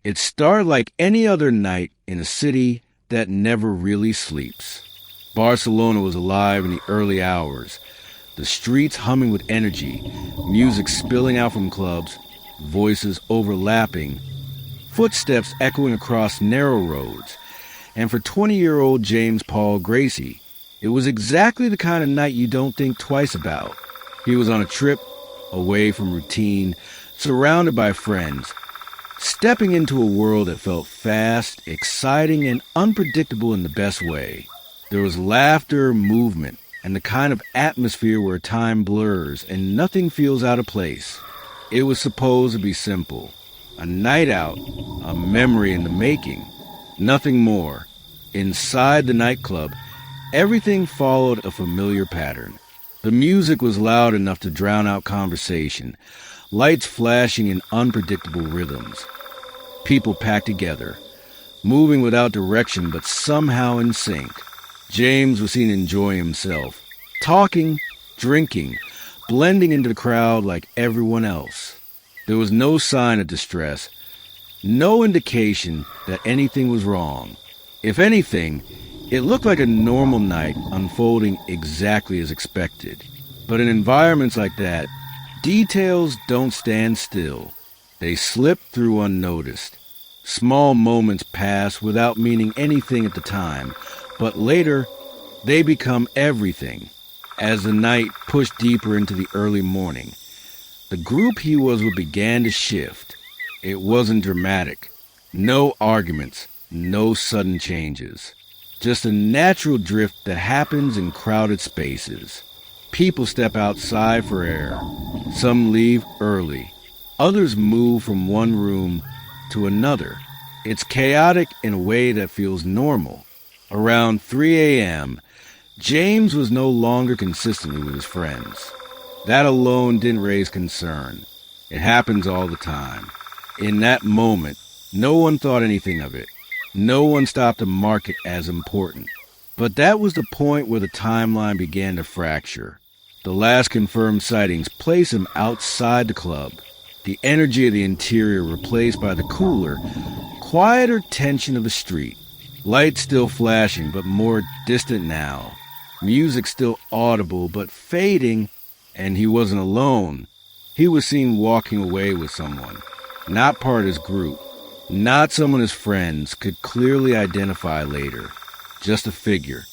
It started like any other night in a city that never really sleeps. Barcelona was alive in the early hours, the streets humming with energy, music spilling out from clubs, voices overlapping, footsteps echoing across narrow roads. And for 20-year-old James Paul Gracey, it was exactly the kind of night you don't think twice about. He was on a trip, away from routine, surrounded by friends, stepping into a world that felt fast, exciting, and unpredictable in the best way. There was laughter, movement, and the kind of atmosphere where time blurs and nothing feels out of place. It was supposed to be simple. A night out, a memory in the making. Nothing more. Inside the nightclub, everything followed a familiar pattern. The music was loud enough to drown out conversation, lights flashing in unpredictable rhythms. People packed together, moving without direction but somehow in sync. James was seen enjoying himself, talking, drinking, blending into the crowd like everyone else. There was no sign of distress, no indication that anything was wrong. If anything, it looked like a normal night unfolding exactly as expected. But in environments like that, details don't stand still. They slip through unnoticed. Small moments pass without meaning anything at the time, but later, they become everything. As the night pushed deeper into the early morning, the group he was with began to shift. It wasn't dramatic. No arguments, no sudden changes. Just a natural drift that happens in crowded spaces. People step outside for air. Some leave early. Others move from one room to another. It's chaotic in a way that feels normal. Around 3 a.m., James was no longer consistently with his friends. That alone didn't raise concern. It happens all the time. In that moment, no one thought anything of it. No one stopped to mark it as important. But that was the point where the timeline began to fracture. The last confirmed sightings placed him outside the club. The energy of the interior replaced by the cooler, quieter tension of the street. Lights still flashing, but more distant now. Music still audible, but fading, and he wasn't alone. He was seen walking away with someone, not part of his group, not someone his friends could clearly identify later. Just a figure,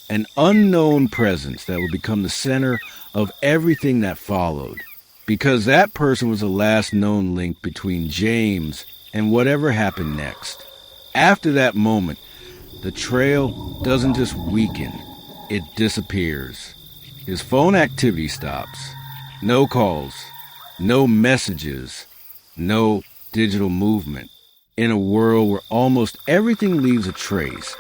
an unknown presence that would become the center of everything that followed, because that person was the last known link between James and whatever happened next. After that moment, the trail doesn't just weaken, it disappears. His phone activity stops. No calls, no messages, no digital movement. In a world where almost everything leaves a trace,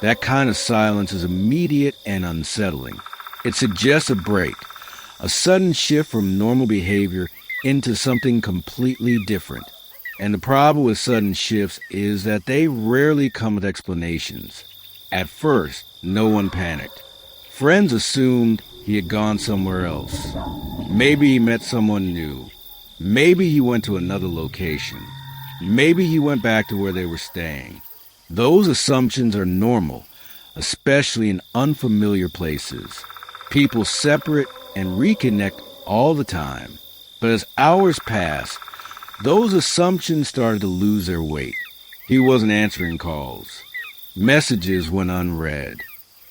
that kind of silence is immediate and unsettling. It suggests a break, a sudden shift from normal behavior into something completely different. And the problem with sudden shifts is that they rarely come with explanations. At first, no one panicked. Friends assumed he had gone somewhere else. Maybe he met someone new. Maybe he went to another location. Maybe he went back to where they were staying. Those assumptions are normal, especially in unfamiliar places. People separate and reconnect all the time. But as hours passed, those assumptions started to lose their weight. He wasn't answering calls. Messages went unread.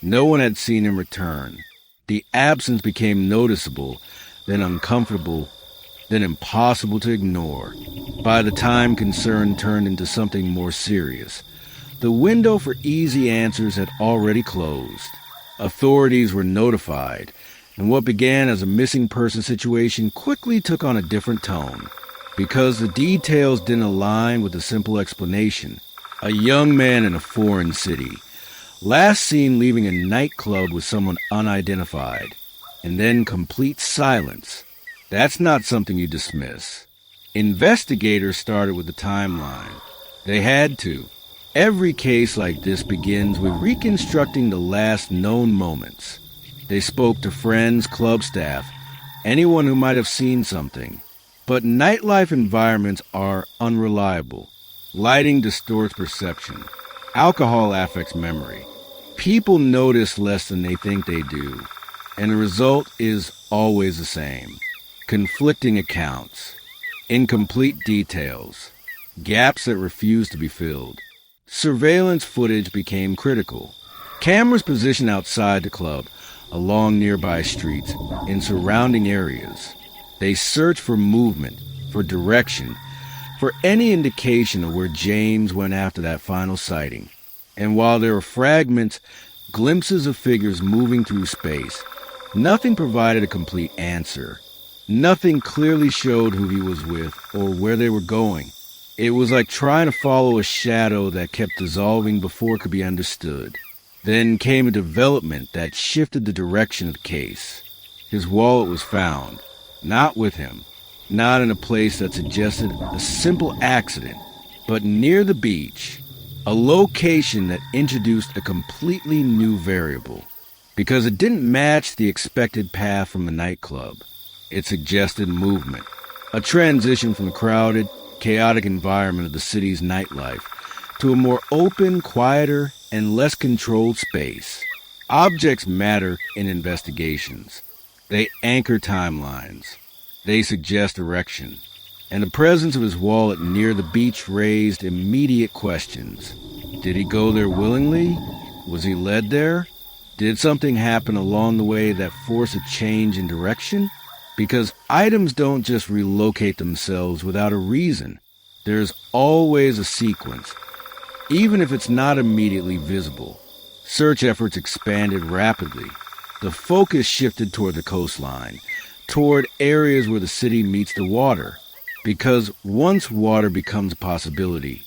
No one had seen him return. The absence became noticeable, then uncomfortable, then impossible to ignore. By the time concern turned into something more serious, the window for easy answers had already closed. Authorities were notified, and what began as a missing person situation quickly took on a different tone. Because the details didn't align with the simple explanation. A young man in a foreign city, last seen leaving a nightclub with someone unidentified, and then complete silence. That's not something you dismiss. Investigators started with the timeline. They had to. Every case like this begins with reconstructing the last known moments. They spoke to friends, club staff, anyone who might have seen something. But nightlife environments are unreliable. Lighting distorts perception. Alcohol affects memory. People notice less than they think they do, and the result is always the same. Conflicting accounts, incomplete details, gaps that refuse to be filled. Surveillance footage became critical. Cameras positioned outside the club, along nearby streets, in surrounding areas. They searched for movement, for direction, for any indication of where James went after that final sighting. And while there were fragments, glimpses of figures moving through space, nothing provided a complete answer. Nothing clearly showed who he was with or where they were going. It was like trying to follow a shadow that kept dissolving before it could be understood. Then came a development that shifted the direction of the case. His wallet was found, not with him, not in a place that suggested a simple accident, but near the beach, a location that introduced a completely new variable. Because it didn't match the expected path from the nightclub. It suggested movement, a transition from the crowded, chaotic environment of the city's nightlife to a more open, quieter, and less controlled space. Objects matter in investigations. They anchor timelines. They suggest direction. And the presence of his wallet near the beach raised immediate questions. Did he go there willingly? Was he led there? Did something happen along the way that forced a change in direction? Because items don't just relocate themselves without a reason. There's always a sequence, even if it's not immediately visible. Search efforts expanded rapidly. The focus shifted toward the coastline, toward areas where the city meets the water. Because once water becomes a possibility,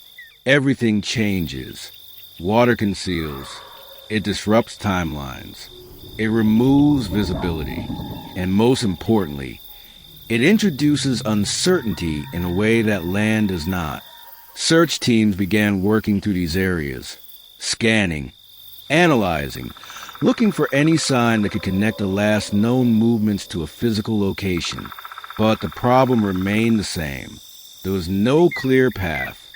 everything changes. Water conceals. It disrupts timelines. It removes visibility. And most importantly, it introduces uncertainty in a way that land does not. Search teams began working through these areas, scanning, analyzing, looking for any sign that could connect the last known movements to a physical location. But the problem remained the same. There was no clear path,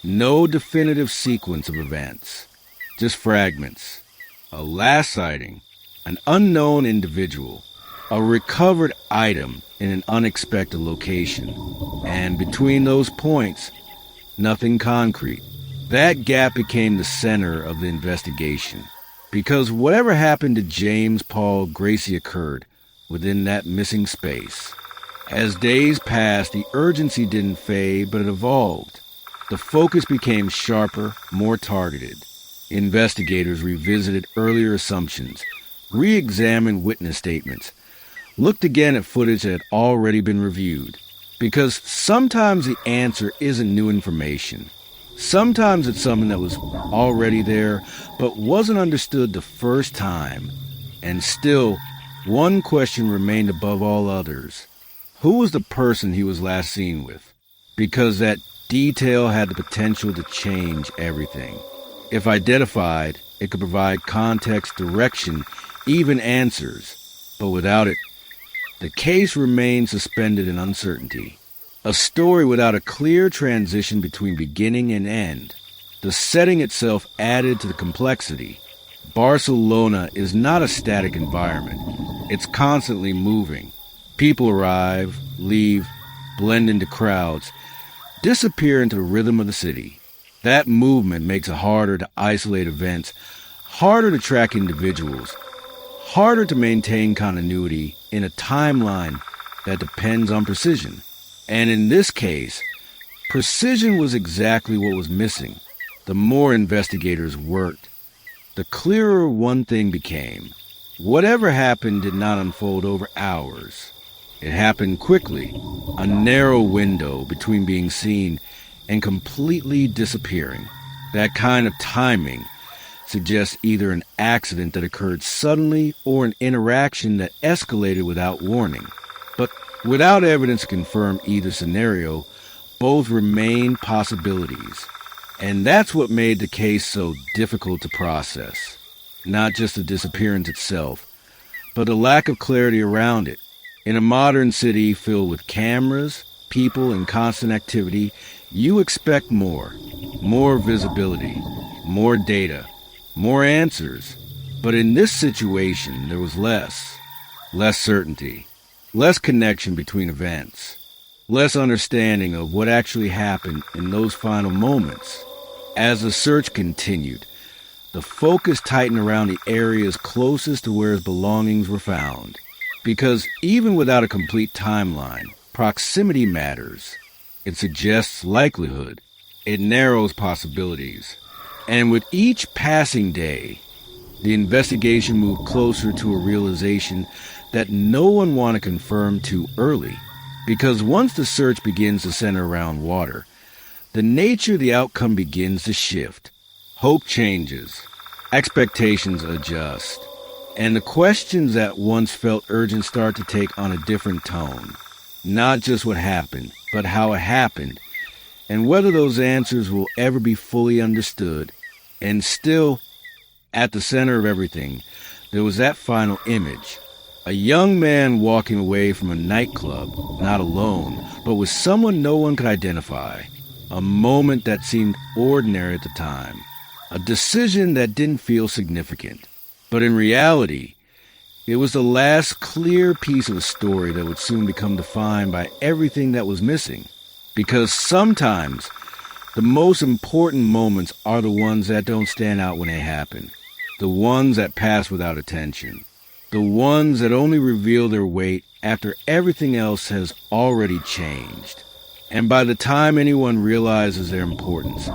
no definitive sequence of events, just fragments. A last sighting, an unknown individual, a recovered item in an unexpected location. And between those points, nothing concrete. That gap became the center of the investigation. Because whatever happened to James Paul Gracey occurred within that missing space. As days passed, the urgency didn't fade, but it evolved. The focus became sharper, more targeted. Investigators revisited earlier assumptions, re-examined witness statements, looked again at footage that had already been reviewed. Because sometimes the answer isn't new information. Sometimes it's something that was already there, but wasn't understood the first time. And still, one question remained above all others. Who was the person he was last seen with? Because that detail had the potential to change everything. If identified, it could provide context, direction, even answers. But without it, the case remained suspended in uncertainty. A story without a clear transition between beginning and end. The setting itself added to the complexity. Barcelona is not a static environment. It's constantly moving. People arrive, leave, blend into crowds, disappear into the rhythm of the city. That movement makes it harder to isolate events, harder to track individuals, harder to maintain continuity in a timeline that depends on precision. And in this case, precision was exactly what was missing. The more investigators worked, the clearer one thing became. Whatever happened did not unfold over hours. It happened quickly, a narrow window between being seen and completely disappearing. That kind of timing suggests either an accident that occurred suddenly or an interaction that escalated without warning. But without evidence to confirm either scenario, both remain possibilities. And that's what made the case so difficult to process. Not just the disappearance itself, but the lack of clarity around it. In a modern city filled with cameras, people, and constant activity, You expect more visibility, more data, more answers. But in this situation, there was less certainty, less connection between events, less understanding of what actually happened in those final moments. As the search continued, the focus tightened around the areas closest to where his belongings were found. Because even without a complete timeline, proximity matters. It suggests likelihood. It narrows possibilities. And with each passing day, the investigation moved closer to a realization that no one wanted to confirm too early. Because once the search begins to center around water, the nature of the outcome begins to shift. Hope changes, expectations adjust, and the questions that once felt urgent start to take on a different tone. Not just what happened, but how it happened, and whether those answers will ever be fully understood. And still, at the center of everything, there was that final image. A young man walking away from a nightclub, not alone, but with someone no one could identify. A moment that seemed ordinary at the time. A decision that didn't feel significant. But in reality, it was the last clear piece of a story that would soon become defined by everything that was missing. Because sometimes, the most important moments are the ones that don't stand out when they happen. The ones that pass without attention. The ones that only reveal their weight after everything else has already changed. And by the time anyone realizes their importance,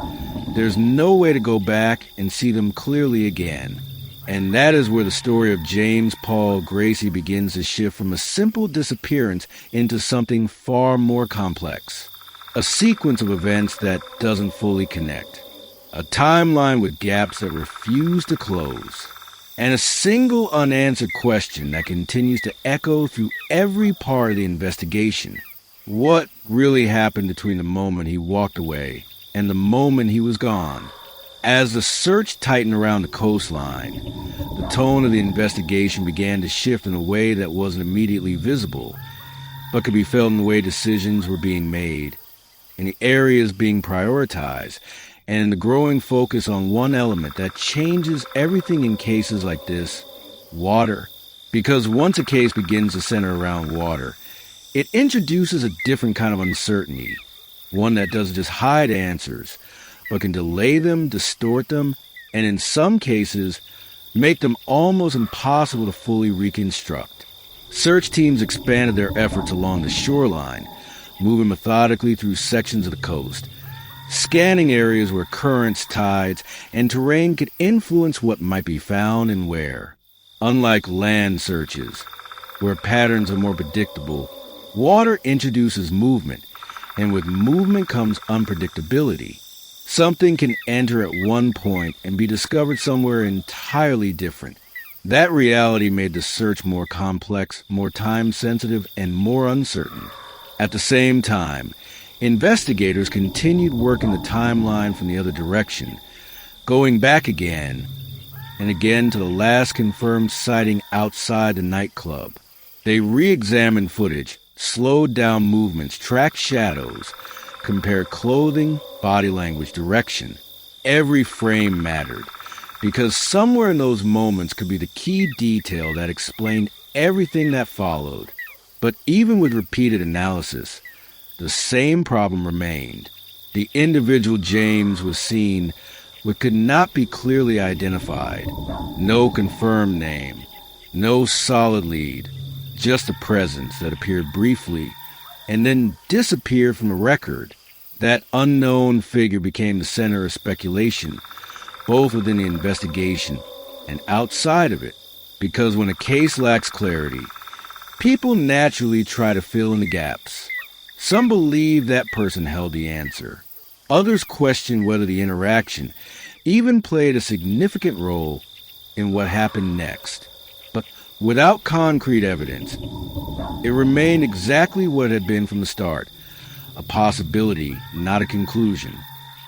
there's no way to go back and see them clearly again. And that is where the story of James Paul Gracey begins to shift from a simple disappearance into something far more complex. A sequence of events that doesn't fully connect. A timeline with gaps that refuse to close. And a single unanswered question that continues to echo through every part of the investigation. What really happened between the moment he walked away and the moment he was gone? As the search tightened around the coastline, the tone of the investigation began to shift in a way that wasn't immediately visible, but could be felt in the way decisions were being made, in the areas being prioritized, and in the growing focus on one element that changes everything in cases like this: water. Because once a case begins to center around water, it introduces a different kind of uncertainty, one that doesn't just hide answers, but can delay them, distort them, and in some cases, make them almost impossible to fully reconstruct. Search teams expanded their efforts along the shoreline, moving methodically through sections of the coast, scanning areas where currents, tides, and terrain could influence what might be found and where. Unlike land searches, where patterns are more predictable, water introduces movement, and with movement comes unpredictability. Something can enter at one point and be discovered somewhere entirely different. That reality made the search more complex, more time-sensitive, and more uncertain. At the same time, investigators continued working the timeline from the other direction, going back again and again to the last confirmed sighting outside the nightclub. They re-examined footage, slowed down movements, tracked shadows, compared clothing, body language, direction. Every frame mattered, because somewhere in those moments could be the key detail that explained everything that followed. But even with repeated analysis, the same problem remained. The individual James was seen but could not be clearly identified. No confirmed name, no solid lead, just a presence that appeared briefly and then disappeared from the record. That unknown figure became the center of speculation, both within the investigation and outside of it, because when a case lacks clarity, people naturally try to fill in the gaps. Some believe that person held the answer. Others question whether the interaction even played a significant role in what happened next. But without concrete evidence, it remained exactly what it had been from the start. A possibility, not a conclusion.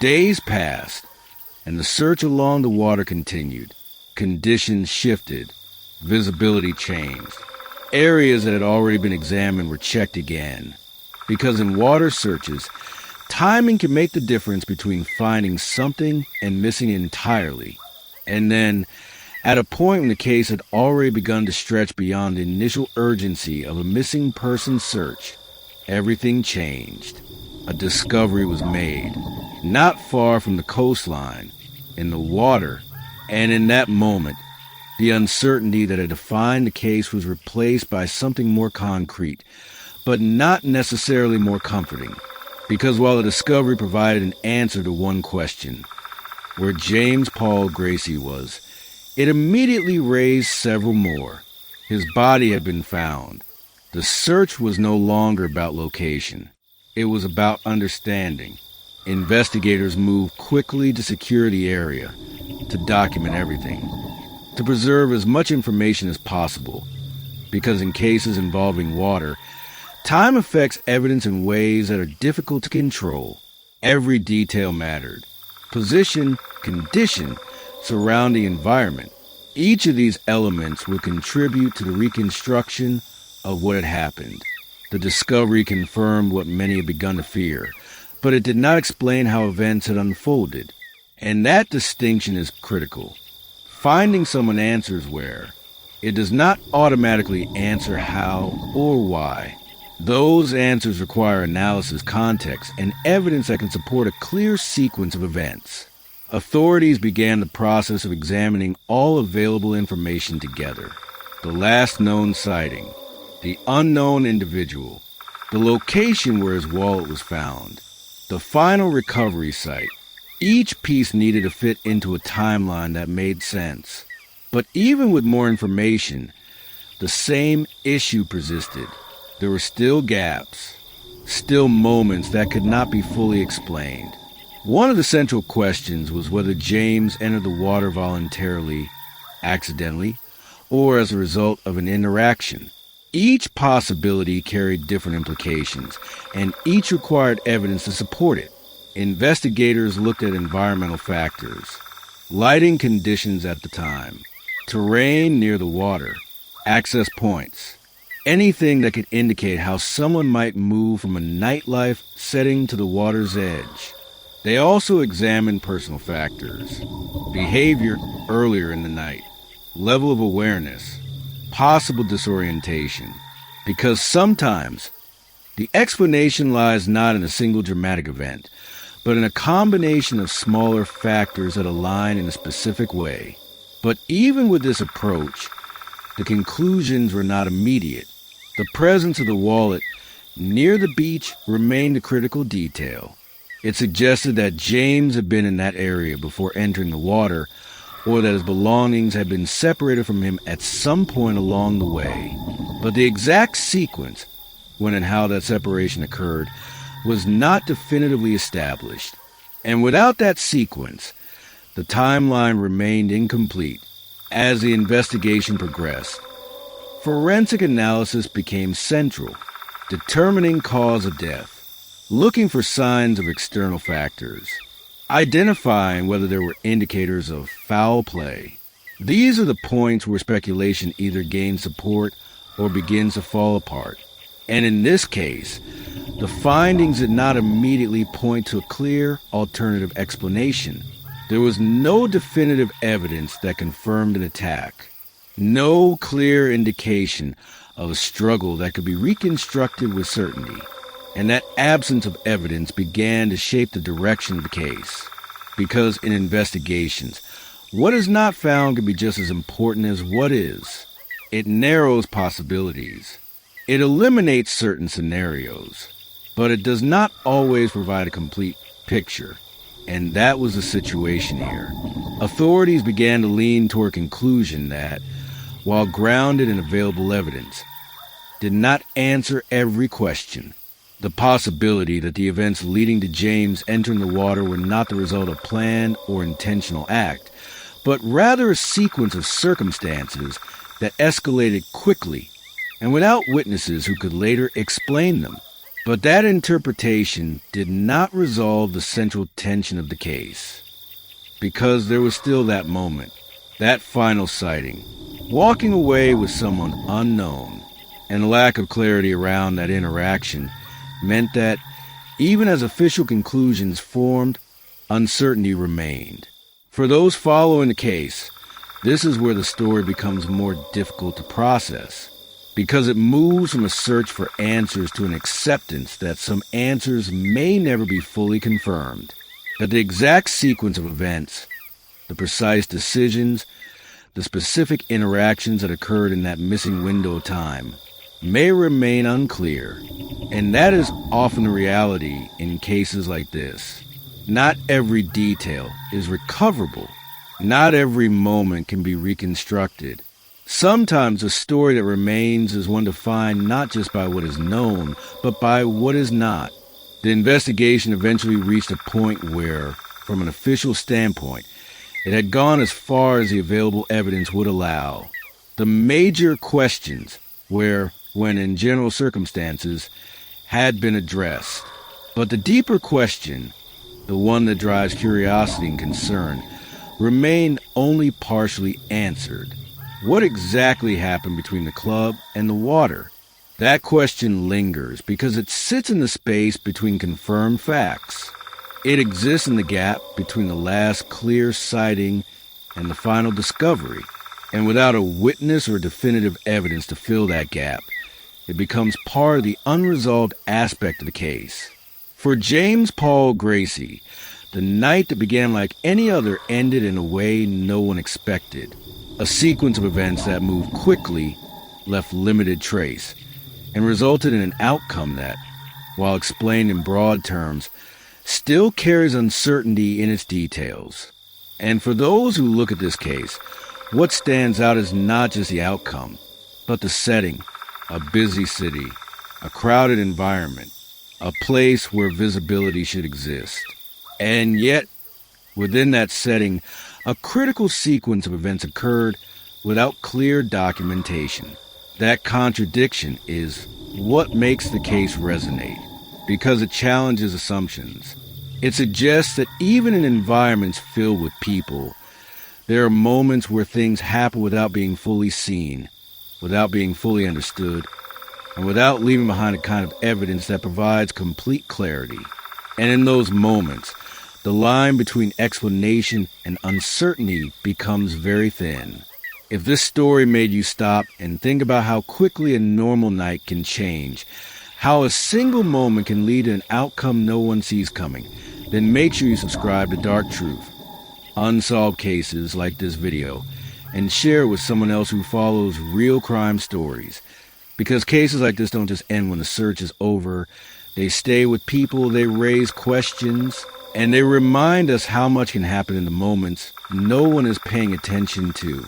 Days passed, and the search along the water continued. Conditions shifted. Visibility changed. Areas that had already been examined were checked again. Because in water searches, Timing can make the difference between finding something and missing it entirely. And then, at a point when the case had already begun to stretch beyond the initial urgency of a missing person search, everything changed. A discovery was made, not far from the coastline, in the water, and in that moment, the uncertainty that had defined the case was replaced by something more concrete, but not necessarily more comforting. Because while the discovery provided an answer to one question, where James Paul Gracey was, it immediately raised several more. His body had been found. The search was no longer about location. It was about understanding. Investigators moved quickly to secure the area, to document everything, to preserve as much information as possible, because in cases involving water, time affects evidence in ways that are difficult to control. Every detail mattered. Position, condition, surrounding environment. Each of these elements would contribute to the reconstruction of what had happened. The discovery confirmed what many had begun to fear, but it did not explain how events had unfolded. And that distinction is critical. Finding someone answers where. It does not automatically answer how or why. Those answers require analysis, context, and evidence that can support a clear sequence of events. Authorities began the process of examining all available information together. The last known sighting, the unknown individual, the location where his wallet was found, the final recovery site. Each piece needed to fit into a timeline that made sense. But even with more information, the same issue persisted. There were still gaps, still moments that could not be fully explained. One of the central questions was whether James entered the water voluntarily, accidentally, or as a result of an interaction. Each possibility carried different implications, and each required evidence to support it. Investigators looked at environmental factors, lighting conditions at the time, terrain near the water, access points, anything that could indicate how someone might move from a nightlife setting to the water's edge. They also examined personal factors, behavior earlier in the night, level of awareness, possible disorientation, because sometimes the explanation lies not in a single dramatic event, but in a combination of smaller factors that align in a specific way. But even with this approach, the conclusions were not immediate. The presence of the wallet near the beach remained a critical detail. It suggested that James had been in that area before entering the water, or that his belongings had been separated from him at some point along the way. But the exact sequence, when and how that separation occurred, was not definitively established. And without that sequence, the timeline remained incomplete. As the investigation progressed, forensic analysis became central, determining cause of death, looking for signs of external factors, identifying whether there were indicators of foul play. These are the points where speculation either gains support or begins to fall apart. And in this case, the findings did not immediately point to a clear alternative explanation. There was no definitive evidence that confirmed an attack, no clear indication of a struggle that could be reconstructed with certainty. And that absence of evidence began to shape the direction of the case. Because in investigations, what is not found can be just as important as what is. It narrows possibilities. It eliminates certain scenarios, but it does not always provide a complete picture. And that was the situation here. Authorities began to lean toward a conclusion that, while grounded in available evidence, did not answer every question. The possibility that the events leading to James entering the water were not the result of planned or intentional act, but rather a sequence of circumstances that escalated quickly and without witnesses who could later explain them. But that interpretation did not resolve the central tension of the case, because there was still that moment, that final sighting, walking away with someone unknown, and the lack of clarity around that interaction meant that Even as official conclusions formed, uncertainty remained. For those following the case, this is where the story becomes more difficult to process, because it moves from a search for answers to an acceptance that some answers may never be fully confirmed, that the exact sequence of events, the precise decisions, the specific interactions that occurred in that missing window of time may remain unclear, and that is often the reality in cases like this. Not every detail is recoverable. Not every moment can be reconstructed. Sometimes a story that remains is one defined not just by what is known, but by what is not. The investigation eventually reached a point where, from an official standpoint, it had gone as far as the available evidence would allow. The major questions were, when in general circumstances, had been addressed. But the deeper question, the one that drives curiosity and concern, remained only partially answered. What exactly happened between the club and the water? That question lingers because it sits in the space between confirmed facts. It exists in the gap between the last clear sighting and the final discovery. And without a witness or definitive evidence to fill that gap, it becomes part of the unresolved aspect of the case. For James Paul Gracey, the night that began like any other ended in a way no one expected. A sequence of events that moved quickly, left limited trace, and resulted in an outcome that, while explained in broad terms, still carries uncertainty in its details. And for those who look at this case, what stands out is not just the outcome, but the setting. A busy city, a crowded environment, a place where visibility should exist. And yet, within that setting, a critical sequence of events occurred without clear documentation. That contradiction is what makes the case resonate, because it challenges assumptions. It suggests that even in environments filled with people, there are moments where things happen without being fully seen, without being fully understood, and without leaving behind a kind of evidence that provides complete clarity. And in those moments, the line between explanation and uncertainty becomes very thin. If this story made you stop and think about how quickly a normal night can change, how a single moment can lead to an outcome no one sees coming, then make sure you subscribe to Dark Truth, Unsolved Cases like this video, and share it with someone else who follows real crime stories. Because cases like this don't just end when the search is over. They stay with people, they raise questions, and they remind us how much can happen in the moments no one is paying attention to.